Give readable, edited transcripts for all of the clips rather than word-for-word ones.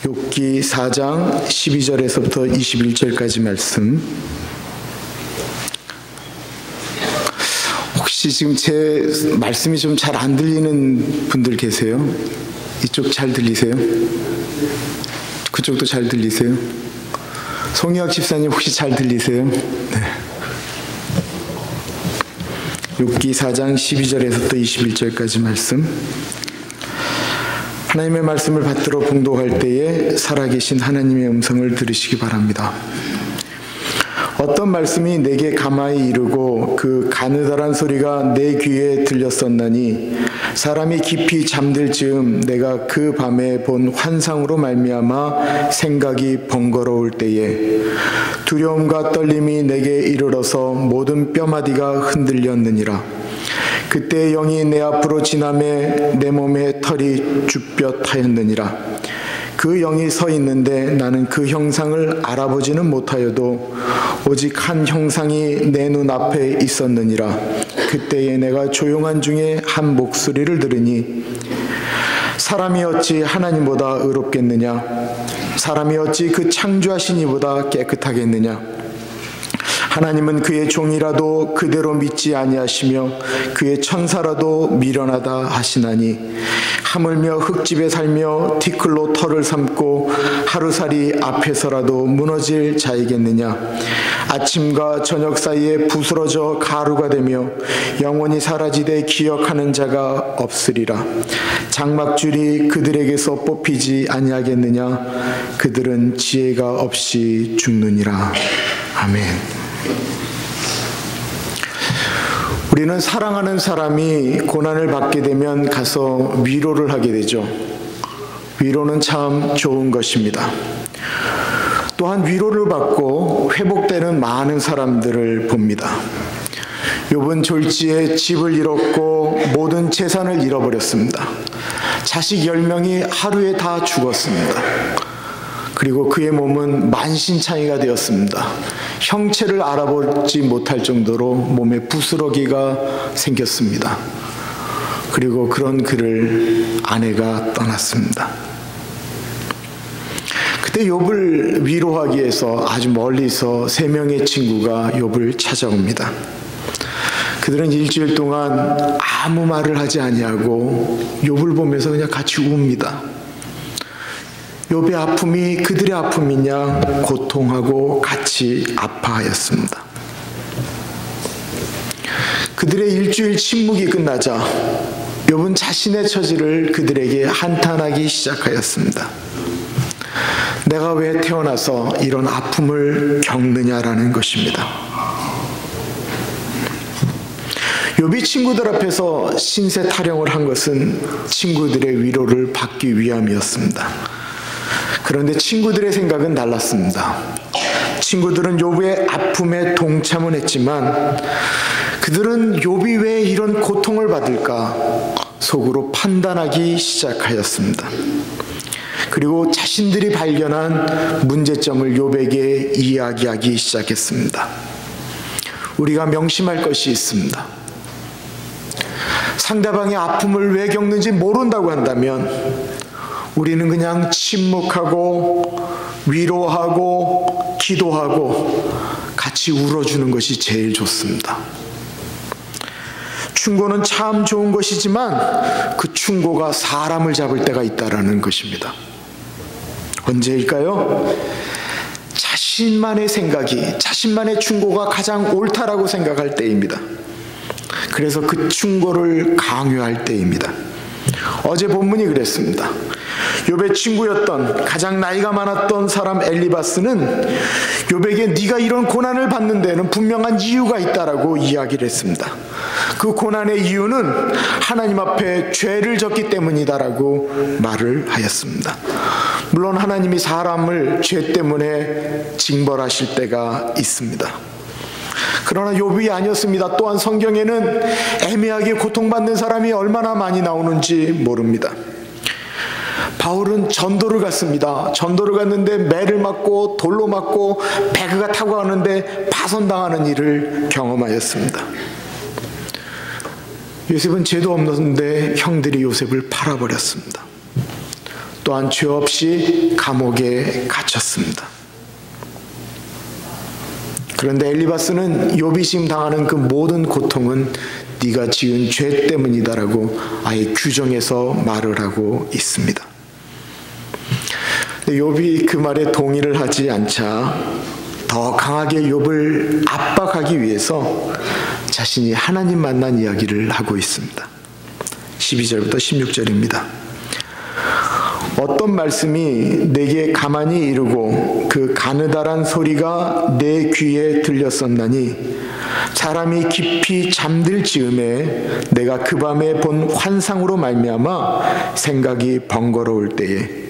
욥기 4장 12절에서부터 21절까지 말씀. 혹시 지금 제 말씀이 좀 잘 안 들리는 분들 계세요? 이쪽 잘 들리세요? 그쪽도 잘 들리세요? 송희학 집사님 혹시 잘 들리세요? 네. 욥기 4장 12절에서부터 21절까지 말씀. 하나님의 말씀을 받들어 봉독할 때에 살아계신 하나님의 음성을 들으시기 바랍니다. 어떤 말씀이 내게 가마에 이르고 그 가느다란 소리가 내 귀에 들렸었나니 사람이 깊이 잠들 즈음 내가 그 밤에 본 환상으로 말미암아 생각이 번거로울 때에 두려움과 떨림이 내게 이르러서 모든 뼈마디가 흔들렸느니라. 그때 영이 내 앞으로 지나매 내 몸에 털이 쭈뼛하였느니라. 그 영이 서 있는데 나는 그 형상을 알아보지는 못하여도 오직 한 형상이 내 눈앞에 있었느니라. 그때에 내가 조용한 중에 한 목소리를 들으니 사람이 어찌 하나님보다 의롭겠느냐? 사람이 어찌 그 창조하신 이보다 깨끗하겠느냐? 하나님은 그의 종이라도 그대로 믿지 아니하시며 그의 천사라도 미련하다 하시나니 하물며 흙집에 살며 티끌로 털을 삼고 하루살이 앞에서라도 무너질 자이겠느냐. 아침과 저녁 사이에 부스러져 가루가 되며 영원히 사라지되 기억하는 자가 없으리라. 장막줄이 그들에게서 뽑히지 아니하겠느냐. 그들은 지혜가 없이 죽느니라. 아멘. 우리는 사랑하는 사람이 고난을 받게 되면 가서 위로를 하게 되죠. 위로는 참 좋은 것입니다. 또한 위로를 받고 회복되는 많은 사람들을 봅니다. 욥은 졸지에 집을 잃었고 모든 재산을 잃어버렸습니다. 자식 10명이 하루에 다 죽었습니다. 그리고 그의 몸은 만신창이가 되었습니다. 형체를 알아보지 못할 정도로 몸에 부스러기가 생겼습니다. 그리고 그런 그를 아내가 떠났습니다. 그때 욥을 위로하기 위해서 아주 멀리서 3명의 친구가 욥을 찾아옵니다. 그들은 일주일 동안 아무 말을 하지 아니하고 욥을 보면서 그냥 같이 웁니다. 욥의 아픔이 그들의 아픔이냐 고통하고 같이 아파하였습니다. 그들의 일주일 침묵이 끝나자 욥은 자신의 처지를 그들에게 한탄하기 시작하였습니다. 내가 왜 태어나서 이런 아픔을 겪느냐라는 것입니다. 욥이 친구들 앞에서 신세 타령을 한 것은 친구들의 위로를 받기 위함이었습니다. 그런데 친구들의 생각은 달랐습니다. 친구들은 욥의 아픔에 동참은 했지만 그들은 욥이 왜 이런 고통을 받을까 속으로 판단하기 시작하였습니다. 그리고 자신들이 발견한 문제점을 욥에게 이야기하기 시작했습니다. 우리가 명심할 것이 있습니다. 상대방의 아픔을 왜 겪는지 모른다고 한다면 우리는 그냥 침묵하고 위로하고 기도하고 같이 울어주는 것이 제일 좋습니다. 충고는 참 좋은 것이지만 그 충고가 사람을 잡을 때가 있다는 것입니다. 언제일까요? 자신만의 생각이, 자신만의 충고가 가장 옳다라고 생각할 때입니다. 그래서 그 충고를 강요할 때입니다. 어제 본문이 그랬습니다. 욥의 친구였던 가장 나이가 많았던 사람 엘리바스는 욥에게 네가 이런 고난을 받는 데는 분명한 이유가 있다라고 이야기를 했습니다. 그 고난의 이유는 하나님 앞에 죄를 졌기 때문이다라고 말을 하였습니다. 물론 하나님이 사람을 죄 때문에 징벌하실 때가 있습니다. 그러나 욥이 아니었습니다. 또한 성경에는 애매하게 고통받는 사람이 얼마나 많이 나오는지 모릅니다. 바울은 전도를 갔습니다. 전도를 갔는데 매를 맞고 돌로 맞고 배그가 타고 가는데 파손당하는 일을 경험하였습니다. 요셉은 죄도 없는데 형들이 요셉을 팔아버렸습니다. 또한 죄 없이 감옥에 갇혔습니다. 그런데 엘리바스는 욥이 지금 당하는 그 모든 고통은 네가 지은 죄 때문이다라고 아예 규정해서 말을 하고 있습니다. 욥이 그 말에 동의를 하지 않자 더 강하게 욥을 압박하기 위해서 자신이 하나님 만난 이야기를 하고 있습니다. 12절부터 16절입니다. 어떤 말씀이 내게 가만히 이르고 그 가느다란 소리가 내 귀에 들렸었나니 사람이 깊이 잠들 즈음에 내가 그 밤에 본 환상으로 말미암아 생각이 번거로울 때에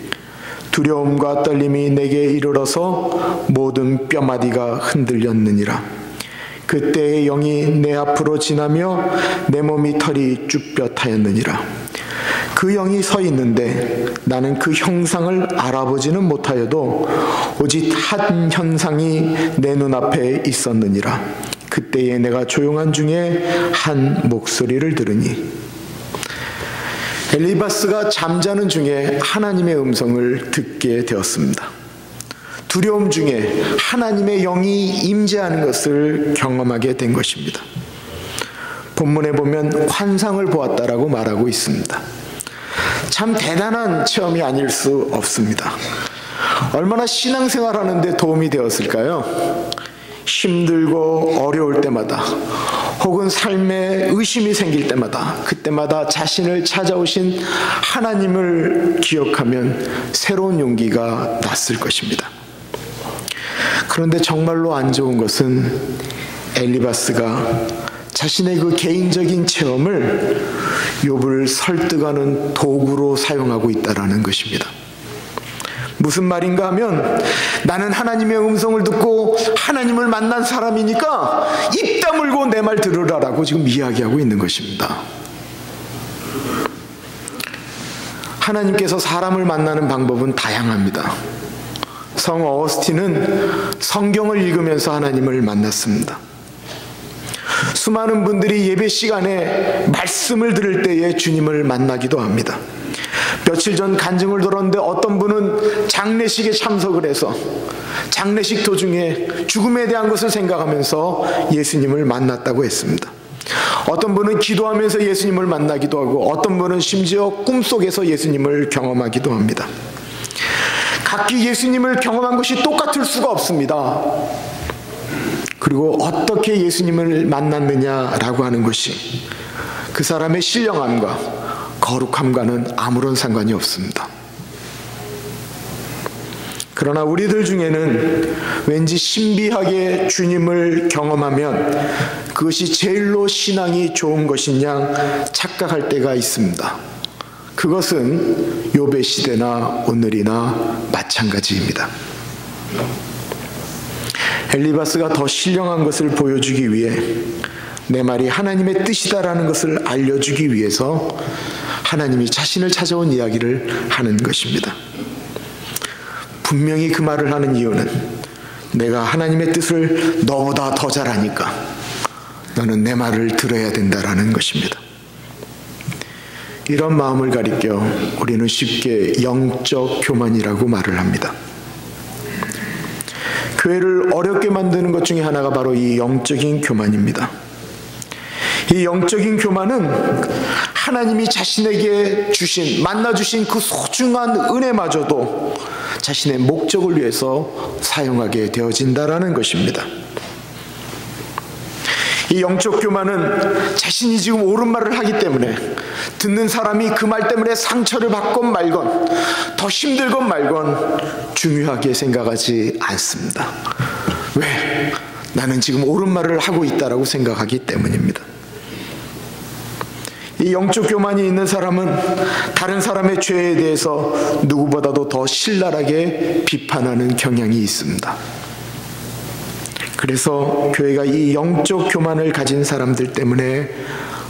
두려움과 떨림이 내게 이르러서 모든 뼈마디가 흔들렸느니라. 그때의 영이 내 앞으로 지나며 내 몸이 털이 쭈뼛하였느니라. 그 영이 서 있는데 나는 그 형상을 알아보지는 못하여도 오직 한 현상이 내 눈앞에 있었느니라. 그때에 내가 조용한 중에 한 목소리를 들으니 엘리바스가 잠자는 중에 하나님의 음성을 듣게 되었습니다. 두려움 중에 하나님의 영이 임재하는 것을 경험하게 된 것입니다. 본문에 보면 환상을 보았다라고 말하고 있습니다. 참 대단한 체험이 아닐 수 없습니다. 얼마나 신앙생활하는데 도움이 되었을까요? 힘들고 어려울 때마다 혹은 삶에 의심이 생길 때마다 그때마다 자신을 찾아오신 하나님을 기억하면 새로운 용기가 났을 것입니다. 그런데 정말로 안 좋은 것은 엘리바스가 자신의 그 개인적인 체험을 욥을 설득하는 도구로 사용하고 있다는 것입니다. 무슨 말인가 하면 나는 하나님의 음성을 듣고 하나님을 만난 사람이니까 입 다물고 내 말 들으라라고 지금 이야기하고 있는 것입니다. 하나님께서 사람을 만나는 방법은 다양합니다. 성 어거스틴은 성경을 읽으면서 하나님을 만났습니다. 수많은 분들이 예배 시간에 말씀을 들을 때에 주님을 만나기도 합니다. 며칠 전 간증을 들었는데 어떤 분은 장례식에 참석을 해서 장례식 도중에 죽음에 대한 것을 생각하면서 예수님을 만났다고 했습니다. 어떤 분은 기도하면서 예수님을 만나기도 하고 어떤 분은 심지어 꿈속에서 예수님을 경험하기도 합니다. 각기 예수님을 경험한 것이 똑같을 수가 없습니다. 그리고 어떻게 예수님을 만났느냐라고 하는 것이 그 사람의 신령함과 거룩함과는 아무런 상관이 없습니다. 그러나 우리들 중에는 왠지 신비하게 주님을 경험하면 그것이 제일로 신앙이 좋은 것이냐 착각할 때가 있습니다. 그것은 욥의 시대나 오늘이나 마찬가지입니다. 엘리바스가 더 신령한 것을 보여주기 위해 내 말이 하나님의 뜻이다라는 것을 알려주기 위해서 하나님이 자신을 찾아온 이야기를 하는 것입니다. 분명히 그 말을 하는 이유는 내가 하나님의 뜻을 너보다 더 잘 아니까 너는 내 말을 들어야 된다라는 것입니다. 이런 마음을 가리켜 우리는 쉽게 영적 교만이라고 말을 합니다. 교회를 어렵게 만드는 것 중에 하나가 바로 이 영적인 교만입니다. 이 영적인 교만은 하나님이 자신에게 만나주신 그 소중한 은혜마저도 자신의 목적을 위해서 사용하게 되어진다라는 것입니다. 이 영적 교만은 자신이 지금 옳은 말을 하기 때문에 듣는 사람이 그 말 때문에 상처를 받건 말건 더 힘들건 말건 중요하게 생각하지 않습니다. 왜? 나는 지금 옳은 말을 하고 있다라고 생각하기 때문입니다. 이 영적 교만이 있는 사람은 다른 사람의 죄에 대해서 누구보다도 더 신랄하게 비판하는 경향이 있습니다. 그래서 교회가 이 영적 교만을 가진 사람들 때문에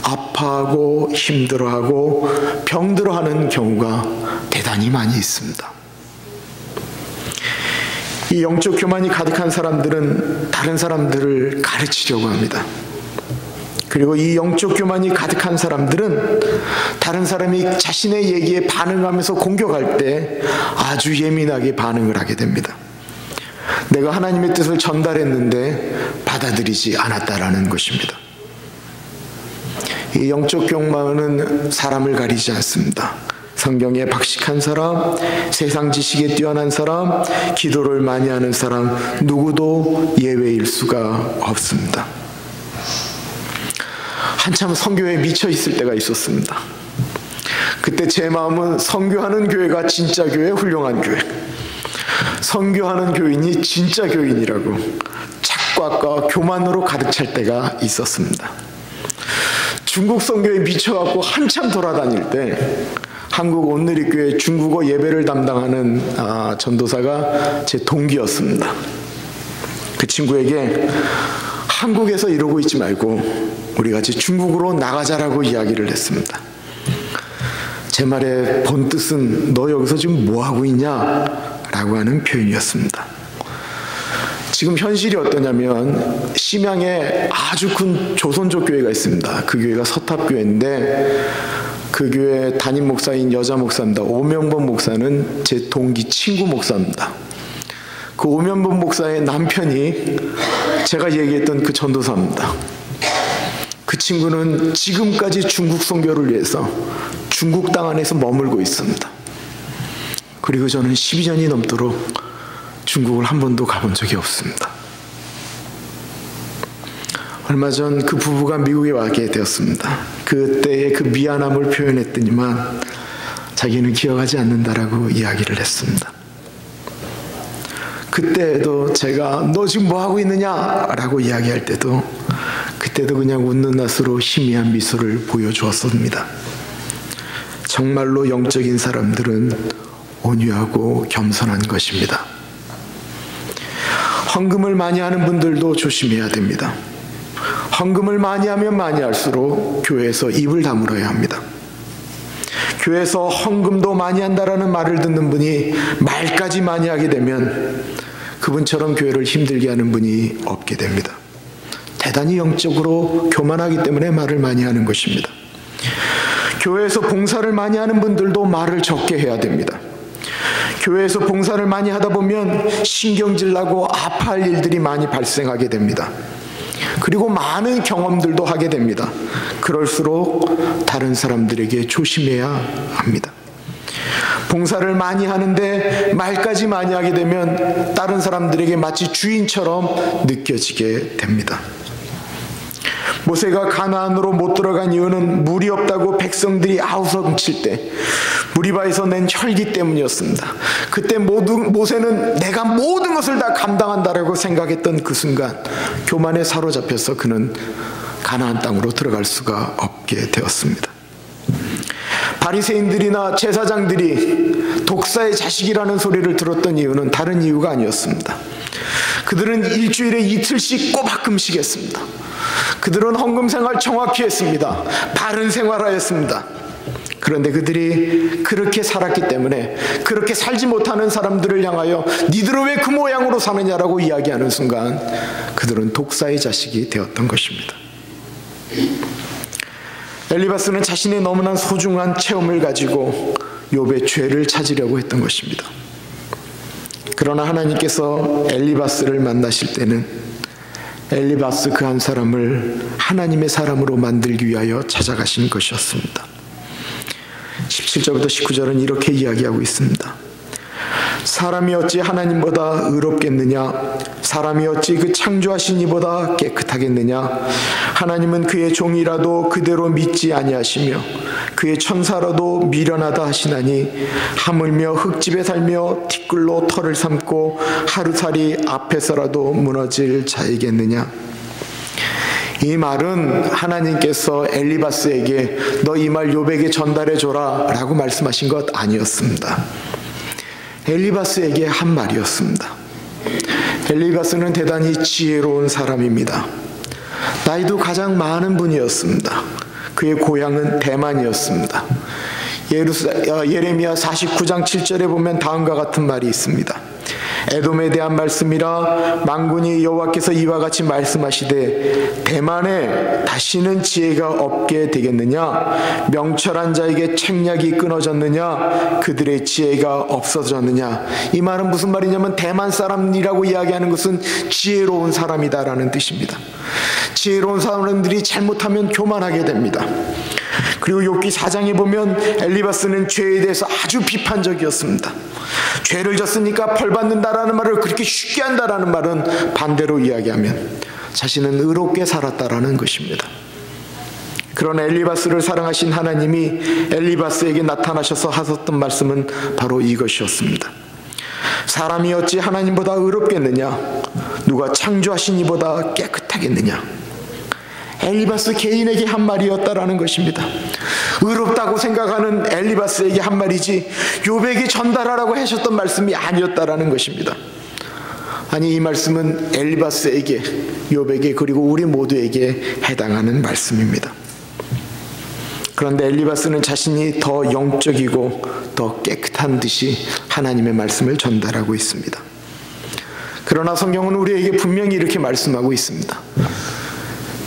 아파하고 힘들어하고 병들어하는 경우가 대단히 많이 있습니다. 이 영적 교만이 가득한 사람들은 다른 사람들을 가르치려고 합니다. 그리고 이 영적 교만이 가득한 사람들은 다른 사람이 자신의 얘기에 반응하면서 공격할 때 아주 예민하게 반응을 하게 됩니다. 내가 하나님의 뜻을 전달했는데 받아들이지 않았다라는 것입니다. 이 영적 교만은 사람을 가리지 않습니다. 성경에 박식한 사람, 세상 지식에 뛰어난 사람, 기도를 많이 하는 사람 누구도 예외일 수가 없습니다. 한참 선교에 미쳐 있을 때가 있었습니다. 그때 제 마음은 선교하는 교회가 진짜 교회, 훌륭한 교회, 선교하는 교인이 진짜 교인이라고 착각과 교만으로 가득 찰 때가 있었습니다. 중국 선교에 미쳐갖고 한참 돌아다닐 때 한국 온누리교회 중국어 예배를 담당하는 전도사가 제 동기였습니다. 그 친구에게 한국에서 이러고 있지 말고 우리 같이 중국으로 나가자라고 이야기를 했습니다. 제 말의 본 뜻은 너 여기서 지금 뭐하고 있냐? 라고 하는 표현이었습니다. 지금 현실이 어떠냐면 심양에 아주 큰 조선족 교회가 있습니다. 그 교회가 서탑교회인데 그 교회 담임 목사인 여자 목사입니다. 오명범 목사는 제 동기 친구 목사입니다. 그 오명범 목사의 남편이 제가 얘기했던 그 전도사입니다. 그 친구는 지금까지 중국 선교를 위해서 중국 땅 안에서 머물고 있습니다. 그리고 저는 12년이 넘도록 중국을 한 번도 가본 적이 없습니다. 얼마 전 그 부부가 미국에 와게 되었습니다. 그때의 그 미안함을 표현했더니만 자기는 기억하지 않는다라고 이야기를 했습니다. 그때도 제가 너 지금 뭐하고 있느냐라고 이야기할 때도 그때도 그냥 웃는 낯으로 희미한 미소를 보여주었습니다. 정말로 영적인 사람들은 온유하고 겸손한 것입니다. 헌금을 많이 하는 분들도 조심해야 됩니다. 헌금을 많이 하면 많이 할수록 교회에서 입을 다물어야 합니다. 교회에서 헌금도 많이 한다라는 말을 듣는 분이 말까지 많이 하게 되면 그분처럼 교회를 힘들게 하는 분이 없게 됩니다. 대단히 영적으로 교만하기 때문에 말을 많이 하는 것입니다. 교회에서 봉사를 많이 하는 분들도 말을 적게 해야 됩니다. 교회에서 봉사를 많이 하다 보면 신경질 나고 아파할 일들이 많이 발생하게 됩니다. 그리고 많은 경험들도 하게 됩니다. 그럴수록 다른 사람들에게 조심해야 합니다. 봉사를 많이 하는데 말까지 많이 하게 되면 다른 사람들에게 마치 주인처럼 느껴지게 됩니다. 모세가 가나안으로 못 들어간 이유는 물이 없다고 백성들이 아우성칠 때 무리바에서 낸 혈기 때문이었습니다. 그때 모세는 내가 모든 것을 다 감당한다라고 생각했던 그 순간 교만에 사로잡혀서 그는 가나안 땅으로 들어갈 수가 없게 되었습니다. 바리새인들이나 제사장들이 독사의 자식이라는 소리를 들었던 이유는 다른 이유가 아니었습니다. 그들은 일주일에 이틀씩 꼬박 금식했습니다. 그들은 헌금 생활 정확히 했습니다. 바른 생활하였습니다. 그런데 그들이 그렇게 살았기 때문에 그렇게 살지 못하는 사람들을 향하여 니들은 왜 그 모양으로 사느냐라고 이야기하는 순간 그들은 독사의 자식이 되었던 것입니다. 엘리바스는 자신의 너무나 소중한 체험을 가지고 욥의 죄를 찾으려고 했던 것입니다. 그러나 하나님께서 엘리바스를 만나실 때는 엘리바스 그 한 사람을 하나님의 사람으로 만들기 위하여 찾아가신 것이었습니다. 17절부터 19절은 이렇게 이야기하고 있습니다. 사람이 어찌 하나님보다 의롭겠느냐? 사람이 어찌 그 창조하신 이보다 깨끗하겠느냐? 하나님은 그의 종이라도 그대로 믿지 아니하시며 그의 천사라도 미련하다 하시나니 하물며 흙집에 살며 티끌로 털을 삼고 하루살이 앞에서라도 무너질 자이겠느냐? 이 말은 하나님께서 엘리바스에게 너 이 말 욥에게 전달해줘라 라고 말씀하신 것 아니었습니다. 엘리바스에게 한 말이었습니다. 엘리바스는 대단히 지혜로운 사람입니다. 나이도 가장 많은 분이었습니다. 그의 고향은 대만이었습니다. 예레미야 49장 7절에 보면 다음과 같은 말이 있습니다. 에돔에 대한 말씀이라 만군의 여호와께서 이와 같이 말씀하시되 대만에 다시는 지혜가 없게 되겠느냐? 명철한 자에게 책략이 끊어졌느냐? 그들의 지혜가 없어졌느냐? 이 말은 무슨 말이냐면 대만 사람이라고 이야기하는 것은 지혜로운 사람이다라는 뜻입니다. 지혜로운 사람들이 잘못하면 교만하게 됩니다. 그리고 욥기 4장에 보면 엘리바스는 죄에 대해서 아주 비판적이었습니다. 죄를 졌으니까 벌 받는다라는 말을 그렇게 쉽게 한다라는 말은 반대로 이야기하면 자신은 의롭게 살았다라는 것입니다. 그런 엘리바스를 사랑하신 하나님이 엘리바스에게 나타나셔서 하셨던 말씀은 바로 이것이었습니다. 사람이 어찌 하나님보다 의롭겠느냐? 누가 창조하신 이보다 깨끗하겠느냐? 엘리바스 개인에게 한 말이었다라는 것입니다. 의롭다고 생각하는 엘리바스에게 한 말이지 욥에게 전달하라고 하셨던 말씀이 아니었다라는 것입니다. 아니, 이 말씀은 엘리바스에게, 욥에게, 그리고 우리 모두에게 해당하는 말씀입니다. 그런데 엘리바스는 자신이 더 영적이고 더 깨끗한 듯이 하나님의 말씀을 전달하고 있습니다. 그러나 성경은 우리에게 분명히 이렇게 말씀하고 있습니다.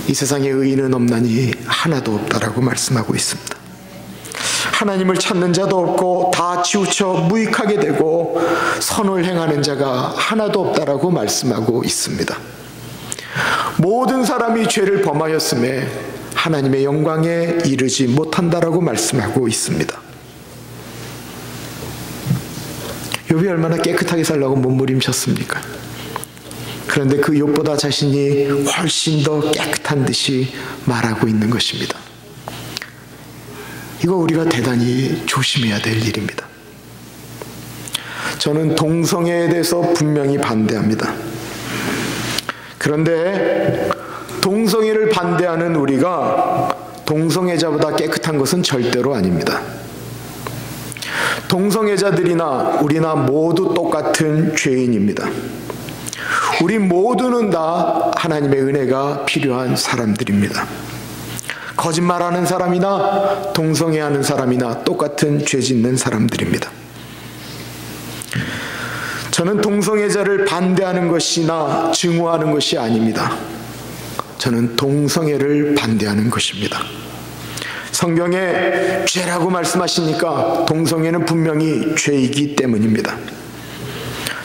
이 세상에 의인은 없나니 하나도 없다라고 말씀하고 있습니다. 하나님을 찾는 자도 없고 다 치우쳐 무익하게 되고 선을 행하는 자가 하나도 없다라고 말씀하고 있습니다. 모든 사람이 죄를 범하였음에 하나님의 영광에 이르지 못한다라고 말씀하고 있습니다. 욥이 얼마나 깨끗하게 살라고 몸부림쳤습니까? 그런데 그 욥보다 자신이 훨씬 더 깨끗한 듯이 말하고 있는 것입니다. 이거 우리가 대단히 조심해야 될 일입니다. 저는 동성애에 대해서 분명히 반대합니다. 그런데 동성애를 반대하는 우리가 동성애자보다 깨끗한 것은 절대로 아닙니다. 동성애자들이나 우리나 모두 똑같은 죄인입니다. 우리 모두는 다 하나님의 은혜가 필요한 사람들입니다. 거짓말하는 사람이나 동성애하는 사람이나 똑같은 죄 짓는 사람들입니다. 저는 동성애자를 반대하는 것이나 증오하는 것이 아닙니다. 저는 동성애를 반대하는 것입니다. 성경에 죄라고 말씀하시니까 동성애는 분명히 죄이기 때문입니다.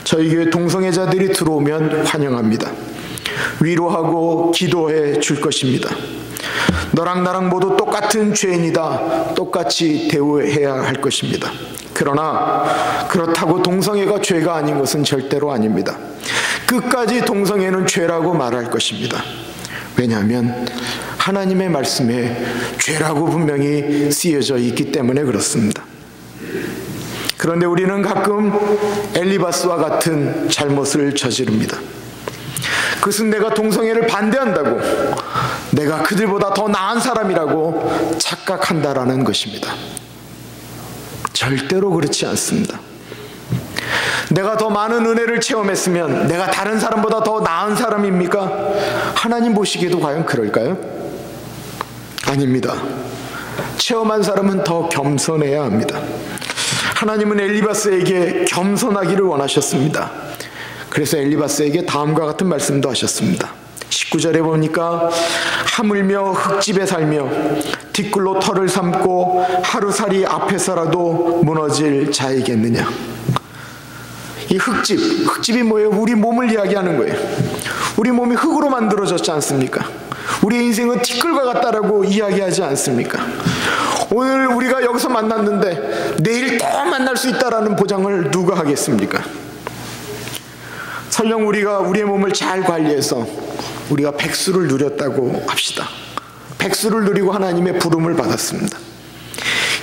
저희 교회 동성애자들이 들어오면 환영합니다. 위로하고 기도해 줄 것입니다. 너랑 나랑 모두 똑같은 죄인이다. 똑같이 대우해야 할 것입니다. 그러나 그렇다고 동성애가 죄가 아닌 것은 절대로 아닙니다. 끝까지 동성애는 죄라고 말할 것입니다. 왜냐하면 하나님의 말씀에 죄라고 분명히 쓰여져 있기 때문에 그렇습니다. 그런데 우리는 가끔 엘리바스와 같은 잘못을 저지릅니다. 그것은 내가 동성애를 반대한다고, 내가 그들보다 더 나은 사람이라고 착각한다라는 것입니다. 절대로 그렇지 않습니다. 내가 더 많은 은혜를 체험했으면 내가 다른 사람보다 더 나은 사람입니까? 하나님 보시기에도 과연 그럴까요? 아닙니다. 체험한 사람은 더 겸손해야 합니다. 하나님은 엘리바스에게 겸손하기를 원하셨습니다. 그래서 엘리바스에게 다음과 같은 말씀도 하셨습니다. 19절에 보니까 하물며 흙집에 살며 뒷굴로 털을 삼고 하루살이 앞에서라도 무너질 자이겠느냐. 이 흙집이 뭐예요? 우리 몸을 이야기하는 거예요. 우리 몸이 흙으로 만들어졌지 않습니까? 우리의 인생은 티끌과 같다라고 이야기하지 않습니까? 오늘 우리가 여기서 만났는데 내일 또 만날 수 있다라는 보장을 누가 하겠습니까? 설령 우리가 우리의 몸을 잘 관리해서 우리가 백수를 누렸다고 합시다. 백수를 누리고 하나님의 부름을 받았습니다.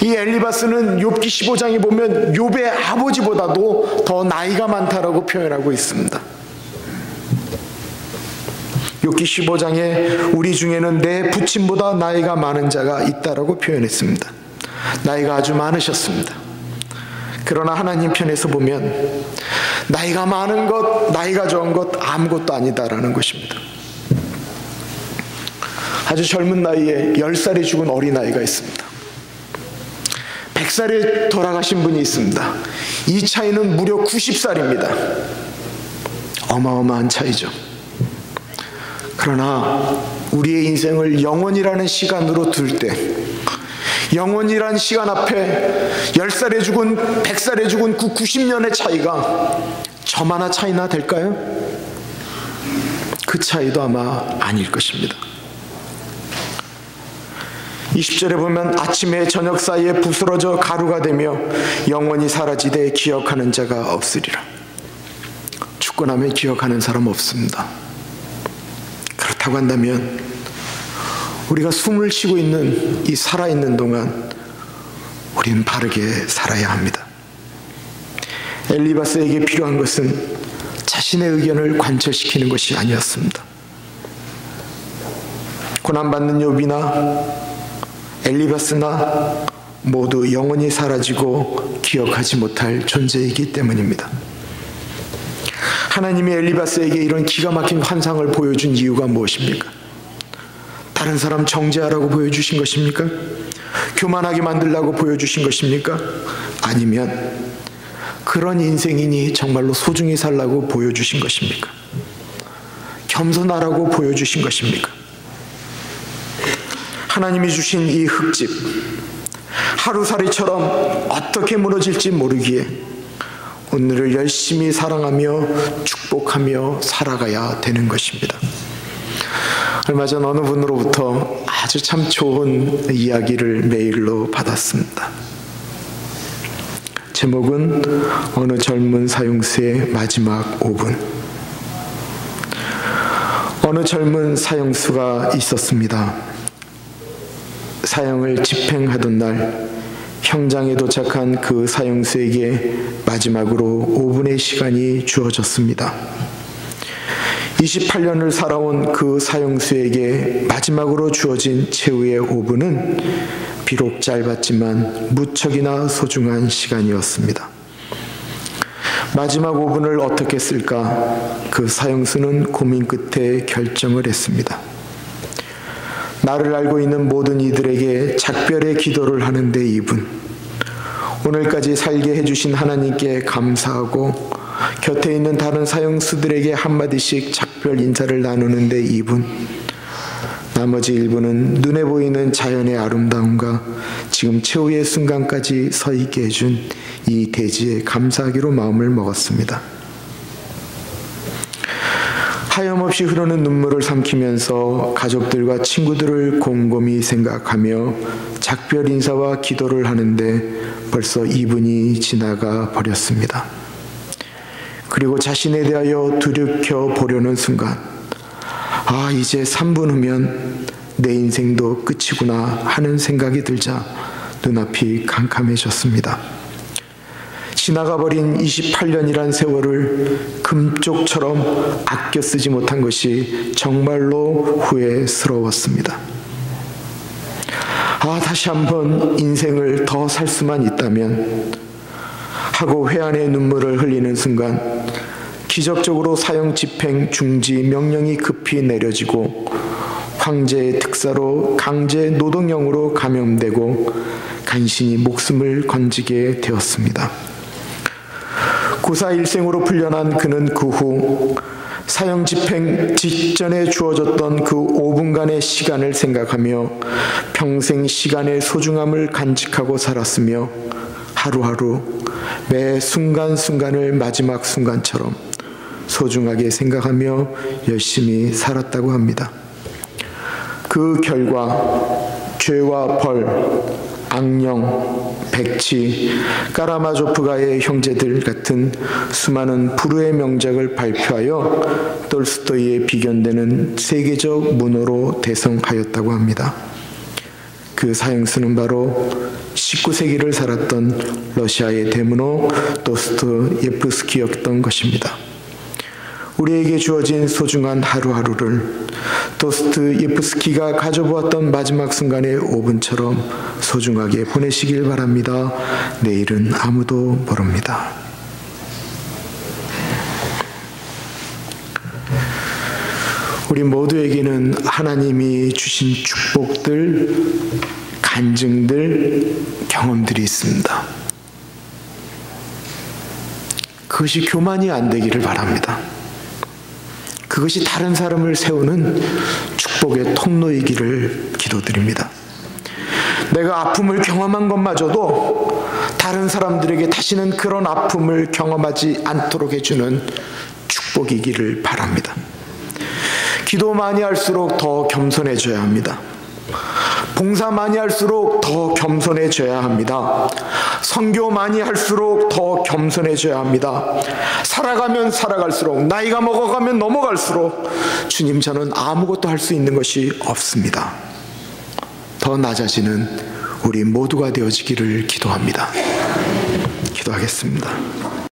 이 엘리바스는 욥기 15장에 보면 욥의 아버지보다도 더 나이가 많다라고 표현하고 있습니다. 욥기 15장에 우리 중에는 내 부친보다 나이가 많은 자가 있다라고 표현했습니다. 나이가 아주 많으셨습니다. 그러나 하나님 편에서 보면 나이가 많은 것, 나이가 적은 것 아무것도 아니다라는 것입니다. 아주 젊은 나이에 10살이 죽은 어린아이가 있습니다. 100살에 돌아가신 분이 있습니다. 이 차이는 무려 90살입니다. 어마어마한 차이죠. 그러나 우리의 인생을 영원이라는 시간으로 둘 때, 영원이라는 시간 앞에 10살에 죽은 100살에 죽은 그 90년의 차이가 저마나 차이나 될까요? 그 차이도 아마 아닐 것입니다. 20절에 보면 아침에 저녁 사이에 부스러져 가루가 되며 영원히 사라지되 기억하는 자가 없으리라. 죽고 나면 기억하는 사람 없습니다. 그렇다고 한다면 우리가 숨을 쉬고 있는 이 살아있는 동안 우리는 바르게 살아야 합니다. 엘리바스에게 필요한 것은 자신의 의견을 관철시키는 것이 아니었습니다. 고난받는 욥이나 엘리바스나 모두 영원히 사라지고 기억하지 못할 존재이기 때문입니다. 하나님이 엘리바스에게 이런 기가 막힌 환상을 보여준 이유가 무엇입니까? 다른 사람 정죄하라고 보여주신 것입니까? 교만하게 만들라고 보여주신 것입니까? 아니면 그런 인생이니 정말로 소중히 살라고 보여주신 것입니까? 겸손하라고 보여주신 것입니까? 하나님이 주신 이 흙집, 하루살이처럼 어떻게 무너질지 모르기에 오늘을 열심히 사랑하며 축복하며 살아가야 되는 것입니다. 얼마 전 어느 분으로부터 아주 참 좋은 이야기를 메일로 받았습니다. 제목은 어느 젊은 사형수의 마지막 5분. 어느 젊은 사형수가 있었습니다. 사형을 집행하던 날 형장에 도착한 그 사형수에게 마지막으로 5분의 시간이 주어졌습니다. 28년을 살아온 그 사형수에게 마지막으로 주어진 최후의 5분은 비록 짧았지만 무척이나 소중한 시간이었습니다. 마지막 5분을 어떻게 쓸까? 그 사형수는 고민 끝에 결정을 했습니다. 나를 알고 있는 모든 이들에게 작별의 기도를 하는데 2분, 오늘까지 살게 해주신 하나님께 감사하고 곁에 있는 다른 사형수들에게 한마디씩 작별 인사를 나누는데 2분, 나머지 1분은 눈에 보이는 자연의 아름다움과 지금 최후의 순간까지 서 있게 해준 이 대지에 감사하기로 마음을 먹었습니다. 하염없이 흐르는 눈물을 삼키면서 가족들과 친구들을 곰곰이 생각하며 작별 인사와 기도를 하는데 벌써 2분이 지나가 버렸습니다. 그리고 자신에 대하여 돌이켜 보려는 순간, 이제 3분 후면 내 인생도 끝이구나 하는 생각이 들자 눈앞이 캄캄해졌습니다. 지나가버린 28년이란 세월을 금쪽처럼 아껴 쓰지 못한 것이 정말로 후회스러웠습니다. 다시 한번 인생을 더 살 수만 있다면 하고 회한의 눈물을 흘리는 순간 기적적으로 사형 집행 중지 명령이 급히 내려지고 황제의 특사로 강제 노동령으로 감염되고 간신히 목숨을 건지게 되었습니다. 구사일생으로 풀려난 그는 그 후 사형 집행 직전에 주어졌던 그 5분간의 시간을 생각하며 평생 시간의 소중함을 간직하고 살았으며 하루하루 매 순간순간을 마지막 순간처럼 소중하게 생각하며 열심히 살았다고 합니다. 그 결과 죄와 벌, 악령, 백치, 까라마조프가의 형제들 같은 수많은 불후의 명작을 발표하여 톨스토이에 비견되는 세계적 문호로 대성하였다고 합니다. 그 사형수는 바로 19세기를 살았던 러시아의 대문호 도스토예프스키였던 것입니다. 우리에게 주어진 소중한 하루하루를 도스토예프스키가 가져보았던 마지막 순간의 5분처럼 소중하게 보내시길 바랍니다. 내일은 아무도 모릅니다. 우리 모두에게는 하나님이 주신 축복들, 간증들, 경험들이 있습니다. 그것이 교만이 안 되기를 바랍니다. 그것이 다른 사람을 세우는 축복의 통로이기를 기도드립니다. 내가 아픔을 경험한 것마저도 다른 사람들에게 다시는 그런 아픔을 경험하지 않도록 해주는 축복이기를 바랍니다. 기도 많이 할수록 더 겸손해져야 합니다. 봉사 많이 할수록 더 겸손해져야 합니다. 선교 많이 할수록 더 겸손해져야 합니다. 살아가면 살아갈수록, 나이가 먹어가면 넘어갈수록 주님, 저는 아무것도 할 수 있는 것이 없습니다. 더 낮아지는 우리 모두가 되어지기를 기도합니다. 기도하겠습니다.